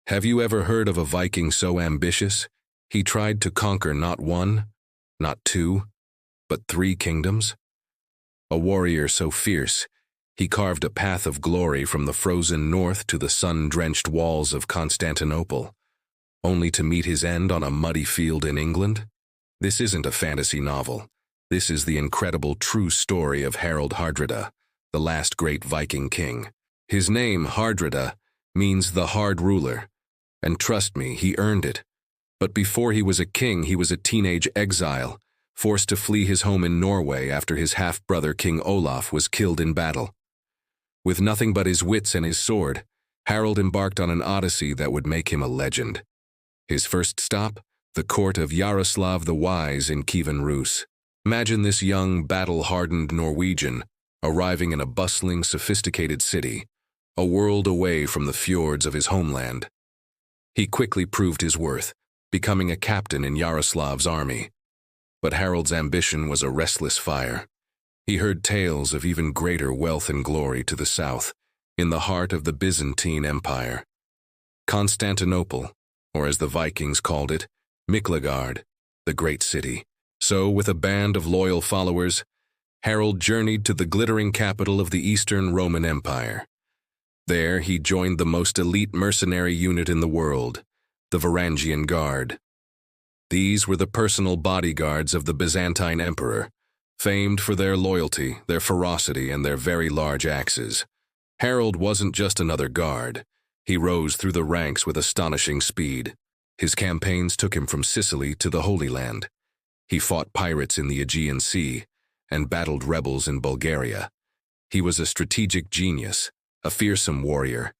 Have you ever heard of a Viking so ambitious, he tried to conquer not one, not two, but 3 kingdoms? A warrior so fierce, he carved a path of glory from the frozen north to the sun-drenched walls of Constantinople, only to meet his end on a muddy field in England? This isn't a fantasy novel. This is the incredible true story of Harald Hardrada, the last great Viking king. His name, Hardrada, means the hard ruler, and trust me, he earned it. But before he was a king, he was a teenage exile, forced to flee his home in Norway after his half-brother King Olaf was killed in battle. With nothing but his wits and his sword, Harald embarked on an odyssey that would make him a legend. His first stop, the court of Yaroslav the Wise in Kievan Rus. Imagine this young, battle-hardened Norwegian arriving in a bustling, sophisticated city, a world away from the fjords of his homeland. He quickly proved his worth, becoming a captain in Yaroslav's army. But Harald's ambition was a restless fire. He heard tales of even greater wealth and glory to the south, in the heart of the Byzantine Empire. Constantinople, or as the Vikings called it, Miklagard, the great city. So, with a band of loyal followers, Harald journeyed to the glittering capital of the Eastern Roman Empire. There, he joined the most elite mercenary unit in the world, the Varangian Guard. These were the personal bodyguards of the Byzantine emperor, famed for their loyalty, their ferocity, and their very large axes. Harald wasn't just another guard. He rose through the ranks with astonishing speed. His campaigns took him from Sicily to the Holy Land. He fought pirates in the Aegean Sea and battled rebels in Bulgaria. He was a strategic genius, a fearsome warrior,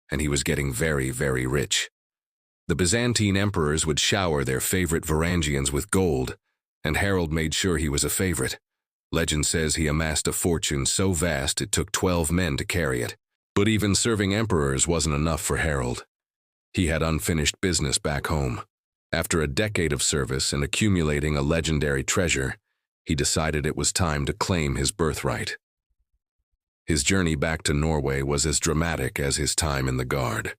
and he was getting very, very rich. The Byzantine emperors would shower their favorite Varangians with gold, and Harald made sure he was a favorite. Legend says he amassed a fortune so vast it took 12 men to carry it. But even serving emperors wasn't enough for Harald. He had unfinished business back home. After a decade of service and accumulating a legendary treasure, he decided it was time to claim his birthright. His journey back to Norway was as dramatic as his time in the Guard.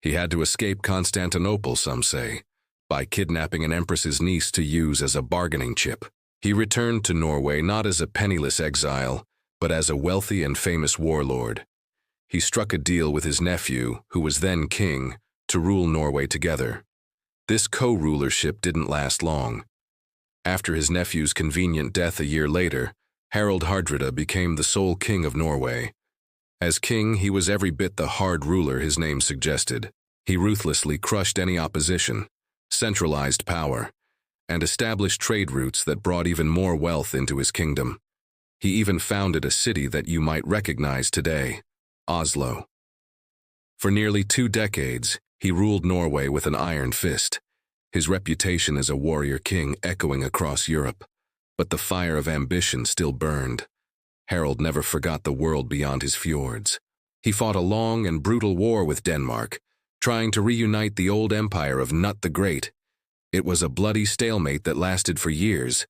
He had to escape Constantinople, some say, by kidnapping an empress's niece to use as a bargaining chip. He returned to Norway not as a penniless exile, but as a wealthy and famous warlord. He struck a deal with his nephew, who was then king, to rule Norway together. This co-rulership didn't last long. After his nephew's convenient death a year later, Harald Hardrada became the sole king of Norway. As king, he was every bit the hard ruler his name suggested. He ruthlessly crushed any opposition, centralized power, and established trade routes that brought even more wealth into his kingdom. He even founded a city that you might recognize today, Oslo. For nearly 2 decades, he ruled Norway with an iron fist, his reputation as a warrior king echoing across Europe. But the fire of ambition still burned. Harald never forgot the world beyond his fjords. He fought a long and brutal war with Denmark, trying to reunite the old empire of Knut the Great. It was a bloody stalemate that lasted for years.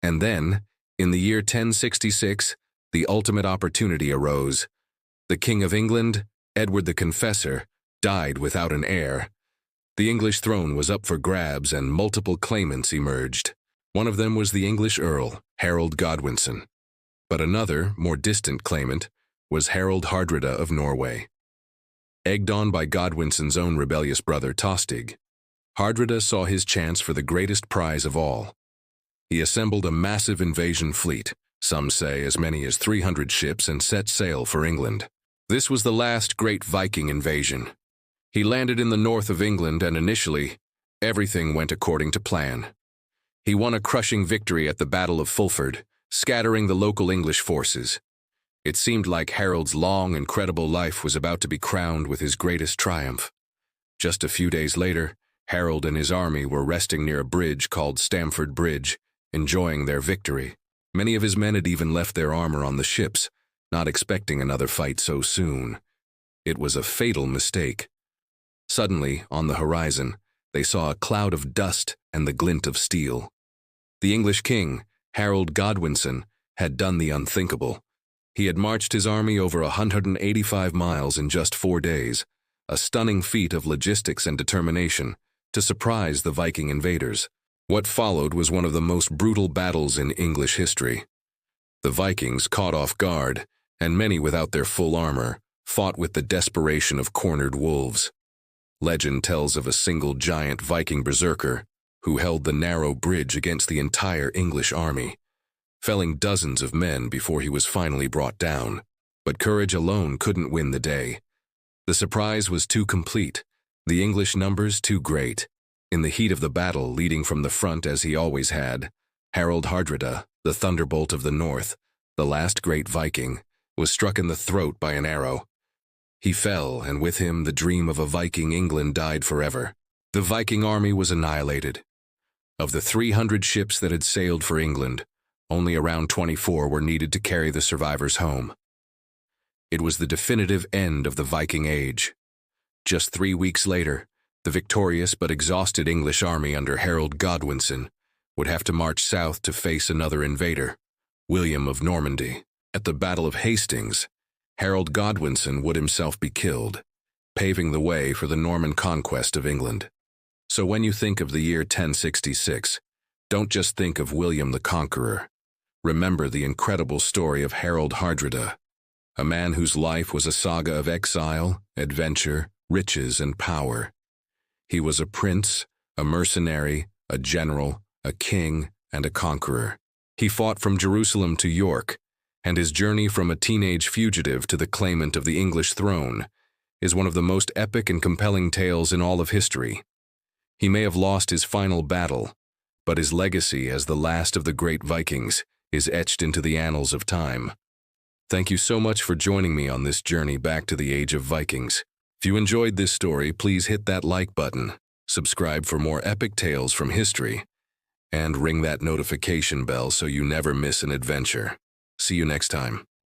And then, in the year 1066, the ultimate opportunity arose. The King of England, Edward the Confessor, died without an heir. The English throne was up for grabs and multiple claimants emerged. One of them was the English Earl, Harald Godwinson. But another, more distant claimant was Harald Hardrada of Norway. Egged on by Godwinson's own rebellious brother Tostig, Hardrada saw his chance for the greatest prize of all. He assembled a massive invasion fleet, some say as many as 300 ships, and set sail for England. This was the last great Viking invasion. He landed in the north of England, and initially, everything went according to plan. He won a crushing victory at the Battle of Fulford, scattering the local English forces. It seemed like Harald's long, incredible life was about to be crowned with his greatest triumph. Just a few days later, Harald and his army were resting near a bridge called Stamford Bridge, enjoying their victory. Many of his men had even left their armor on the ships, not expecting another fight so soon. It was a fatal mistake. Suddenly, on the horizon, they saw a cloud of dust and the glint of steel. The English king, Harald Godwinson, had done the unthinkable. He had marched his army over 185 miles in just 4 days, a stunning feat of logistics and determination to surprise the Viking invaders. What followed was one of the most brutal battles in English history. The Vikings, caught off guard, and many without their full armor, fought with the desperation of cornered wolves. Legend tells of a single giant Viking berserker who held the narrow bridge against the entire English army, felling dozens of men before he was finally brought down. But courage alone couldn't win the day. The surprise was too complete, the English numbers too great. In the heat of the battle, leading from the front as he always had, Harald Hardrada, the thunderbolt of the north, the last great Viking, was struck in the throat by an arrow. He fell, and with him the dream of a Viking England died forever. The Viking army was annihilated. Of the 300 ships that had sailed for England, only around 24 were needed to carry the survivors home. It was the definitive end of the Viking Age. Just 3 weeks later, the victorious but exhausted English army under Harold Godwinson would have to march south to face another invader, William of Normandy. At the Battle of Hastings, Harold Godwinson would himself be killed, paving the way for the Norman conquest of England. So when you think of the year 1066, don't just think of William the Conqueror. Remember the incredible story of Harald Hardrada, a man whose life was a saga of exile, adventure, riches, and power. He was a prince, a mercenary, a general, a king, and a conqueror. He fought from Jerusalem to York, and his journey from a teenage fugitive to the claimant of the English throne is one of the most epic and compelling tales in all of history. He may have lost his final battle, but his legacy as the last of the great Vikings is etched into the annals of time. Thank you so much for joining me on this journey back to the Age of Vikings. If you enjoyed this story, please hit that like button, subscribe for more epic tales from history, and ring that notification bell so you never miss an adventure. See you next time.